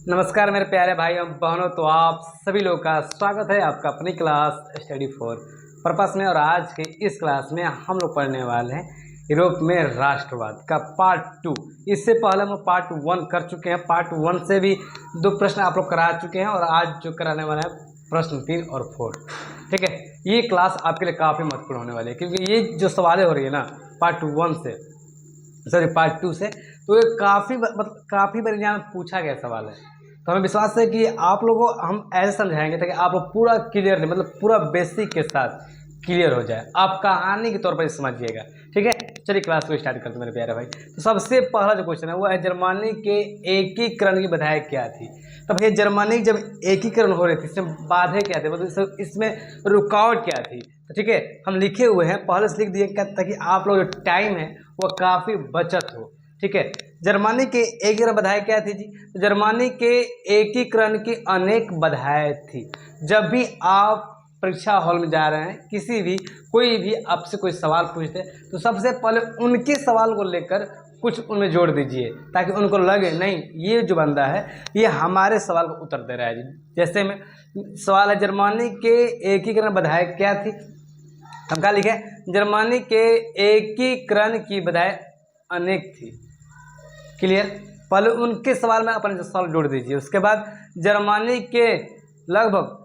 नमस्कार मेरे प्यारे भाई और बहनों, तो आप सभी लोगों का स्वागत है आपका अपनी क्लास स्टडी फॉर पर्पस में। और आज के इस क्लास में हम लोग पढ़ने वाले हैं यूरोप में राष्ट्रवाद का पार्ट 2। इससे पहले हम पार्ट 1 कर चुके हैं। पार्ट 1 से भी 2 प्रश्न आप लोग करा चुके हैं और आज जो कराने वाला है प्रश्न 3 और 4। ठीक है, ये क्लास आपके लिए काफ़ी महत्वपूर्ण होने वाली है क्योंकि ये जो सवालें हो रही है ना पार्ट 1 से, सॉरी पार्ट 2 से, तो ये काफ़ी बार एग्जाम में पूछा गया सवाल है। तो हमें विश्वास है कि आप लोगों को हम ऐसे समझाएंगे ताकि आप लोग पूरा क्लियर मतलब पूरा बेसिक के साथ क्लियर हो जाए, आप कहानी के तौर पर समझिएगा। ठीक है, चलिए क्लास को स्टार्ट करते हैं मेरे प्यारे भाई। तो सबसे पहला जो क्वेश्चन है वो है जर्मनी के एकीकरण की बाधाएं क्या थी। तब ये जर्मनी जब एकीकरण हो रही थी इसमें बाधाएं क्या थी, मतलब इसमें रुकावट क्या थी। तो ठीक है, हम लिखे हुए हैं, पहले से लिख दिए ताकि आप लोग जो टाइम है वो काफ़ी बचत हो। ठीक है, जर्मनी के एकीकरण बाधाएं क्या थी जी। तो जर्मनी के एकीकरण की अनेक बाधाएं थी। जब भी आप परीक्षा हॉल में जा रहे हैं, किसी भी कोई भी आपसे कोई सवाल पूछते तो सबसे पहले उनके सवाल को लेकर कुछ उनमें जोड़ दीजिए ताकि उनको लगे नहीं ये जो बंदा है ये हमारे सवाल को उत्तर दे रहा है जी। जैसे में सवाल है जर्मनी के एकीकरण बाधाएं क्या थी, हम क्या लिखे, जर्मनी के एकीकरण की बाधाएं अनेक थी। क्लियर, पहले उनके सवाल में अपने सवाल जोड़ दीजिए। उसके बाद जर्मनी के लगभग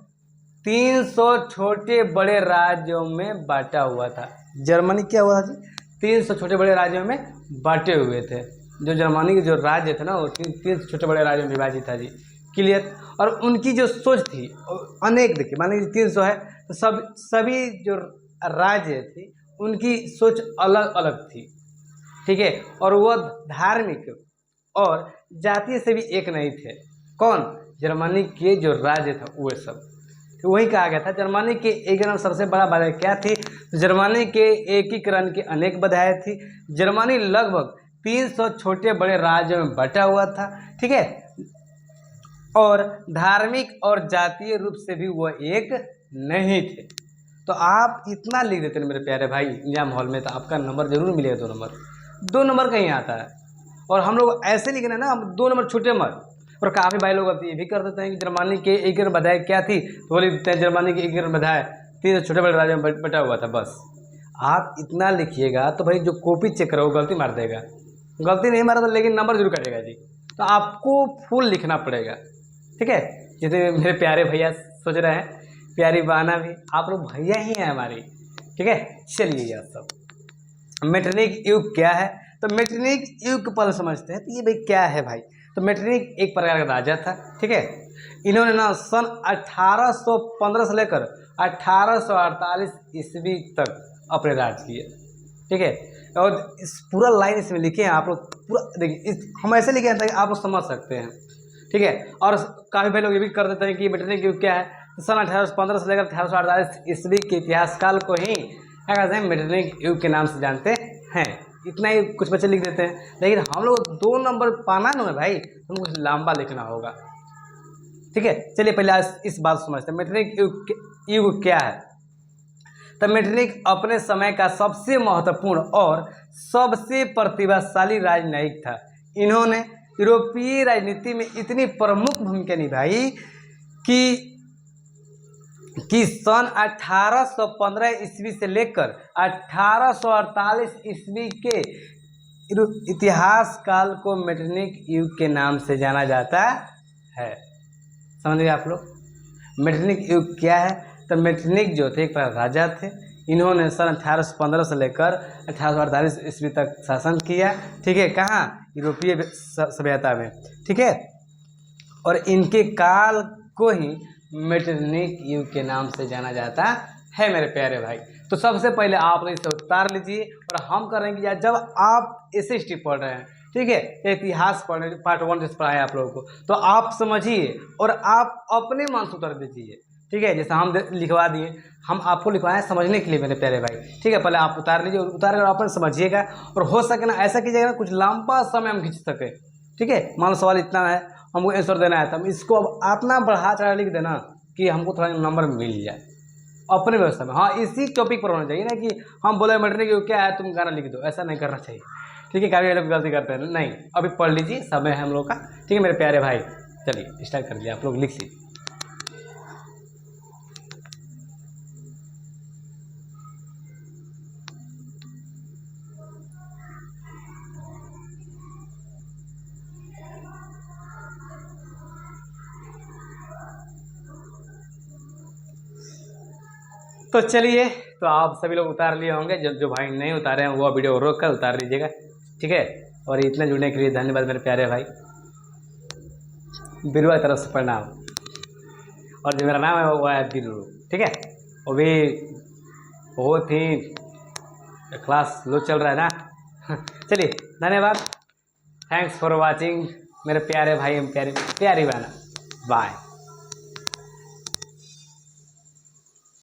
300 छोटे बड़े राज्यों में बांटा हुआ था। जर्मनी क्या हुआ था जी, 300 छोटे बड़े राज्यों में बांटे हुए थे। जो जर्मनी के जो राज्य थे ना वो 300 छोटे बड़े राज्यों में विभाजित था जी। क्लियर, और उनकी जो सोच थी अनेक, देखिए मान लीजिए 300 है तो सभी जो राज्य थी उनकी सोच अलग अलग थी। ठीक है, और वह धार्मिक और जातीय से भी एक नहीं थे। कौन, जर्मनी के जो राज्य था वो सब, तो वही कहा गया था जर्मनी के एकीकरण सबसे बड़ा बाधा क्या थी। तो जर्मनी के एकीकरण की अनेक बाधाएं थी। जर्मनी लगभग 300 छोटे बड़े राज्यों में बटा हुआ था। ठीक है, और धार्मिक और जातीय रूप से भी वह एक नहीं थे। तो आप इतना लिख देते हैं मेरे प्यारे भाई एग्जाम हॉल में, तो आपका नंबर जरूर मिलेगा 2 नंबर। 2 नंबर कहीं आता है और हम लोग ऐसे लिखना है ना, हम 2 नंबर छूटे मत। और काफ़ी भाई लोग अब ये भी कर देते हैं कि जर्मनी के एकीकरण बाधाएं क्या थी, तो बोल देते हैं जर्मनी के एकीकरण बाधाएं 3 छोटे बड़े राज्यों में बटा हुआ था। बस आप इतना लिखिएगा तो भाई जो कॉपी चेक करे वो गलती मार देगा। गलती नहीं मारा तो लेकिन नंबर जरूर कटेगा जी। तो आपको फुल लिखना पड़ेगा। ठीक है, जितने मेरे प्यारे भैया सोच रहे हैं, प्यारी बहना भी, आप लोग भैया ही हैं हमारी। ठीक है, चलिए यार सब मेटरनिक युग क्या है। तो मेटरनिक युग पहले समझते हैं। तो ये भाई क्या है भाई, तो मेटरनिक एक प्रकार का राजा था। ठीक है, इन्होंने ना सन 1815 से लेकर 1848 ईस्वी तक अपने राज किए। ठीक है, और इस पूरा लाइन इसमें लिखे हैं आप लोग, पूरा देखिए हम ऐसे लिखे हैं ताकि आप लोग समझ सकते हैं। ठीक है, और काफ़ी भाई लोग ये भी कर देते हैं कि मेटरनिक युग क्या है। तो सन 1815 से लेकर 1848 ईस्वी के इतिहास काल को ही क्या कहते हैं, मेटरनिक युग के नाम से जानते हैं। इतना ही कुछ बच्चे लिख देते हैं, लेकिन हम लोग 2 नंबर पाना ना है भाई, तो कुछ लंबा लिखना होगा। ठीक है, चलिए पहले आज इस बात को समझते हैं मेटरनिक युग क्या है। तो मेटरनिक अपने समय का सबसे महत्वपूर्ण और सबसे प्रतिभाशाली राजनयिक था। इन्होंने यूरोपीय राजनीति में इतनी प्रमुख भूमिका निभाई कि सन 1815 ईस्वी से लेकर 1848 ईस्वी के इतिहास काल को मेटरनिक युग के नाम से जाना जाता है। समझ गए आप लोग मेटरनिक युग क्या है। तो मेटरनिक जो थे एक राजा थे। इन्होंने सन 1815 से लेकर 1848 ईस्वी तक शासन किया। ठीक है, कहाँ, यूरोपीय सभ्यता में। ठीक है, और इनके काल को ही मेटरनिक युग के नाम से जाना जाता है मेरे प्यारे भाई। तो सबसे पहले आप इसे उतार लीजिए और हम करेंगे यार, जब आप SST पढ़ रहे हैं, ठीक है, इतिहास पढ़ रहे पार्ट 1 से पढ़ाया आप लोगों को, तो आप समझिए और आप अपने मन से उतार दीजिए। ठीक है, जैसे हम लिखवा दिए, हम आपको लिखवाएं समझने के लिए मेरे प्यारे भाई। ठीक है, पहले आप उतार लीजिए और उतार कर अपन समझिएगा, और हो सके ना ऐसा कीजिएगा ना कुछ लंबा समय हम खींच सके। ठीक है, मान लो सवाल इतना है, हमको आंसर देना है, तो हम इसको अब अपना बढ़ा चढ़ा लिख देना कि हमको थोड़ा नंबर मिल जाए अपने व्यवस्था में। हाँ, इसी टॉपिक पर होना चाहिए ना कि हम बोले मेटरनिक युग क्या है तुम गाना लिख दो, ऐसा नहीं करना चाहिए। ठीक है, काफ़ी लोग गलती करते हैं। नहीं, अभी पढ़ लीजिए, समय है हम लोग का। ठीक है मेरे प्यारे भाई, चलिए स्टार्ट कर लिया, आप लोग लिख लीजिए। तो चलिए, तो आप सभी लोग उतार लिए होंगे, जो भाई नहीं उतारे हैं वो वीडियो रोक कर उतार लीजिएगा, ठीक है। और इतने जुड़ने के लिए धन्यवाद मेरे प्यारे भाई। बिरुआ तरफ से प्रणाम। और जो मेरा नाम है वो है बिरू, ठीक है। वो भी बहुत ही क्लास लो चल रहा है ना। चलिए धन्यवाद, थैंक्स फॉर वाचिंग मेरे प्यारे भाई, प्यारी बहना, बाय।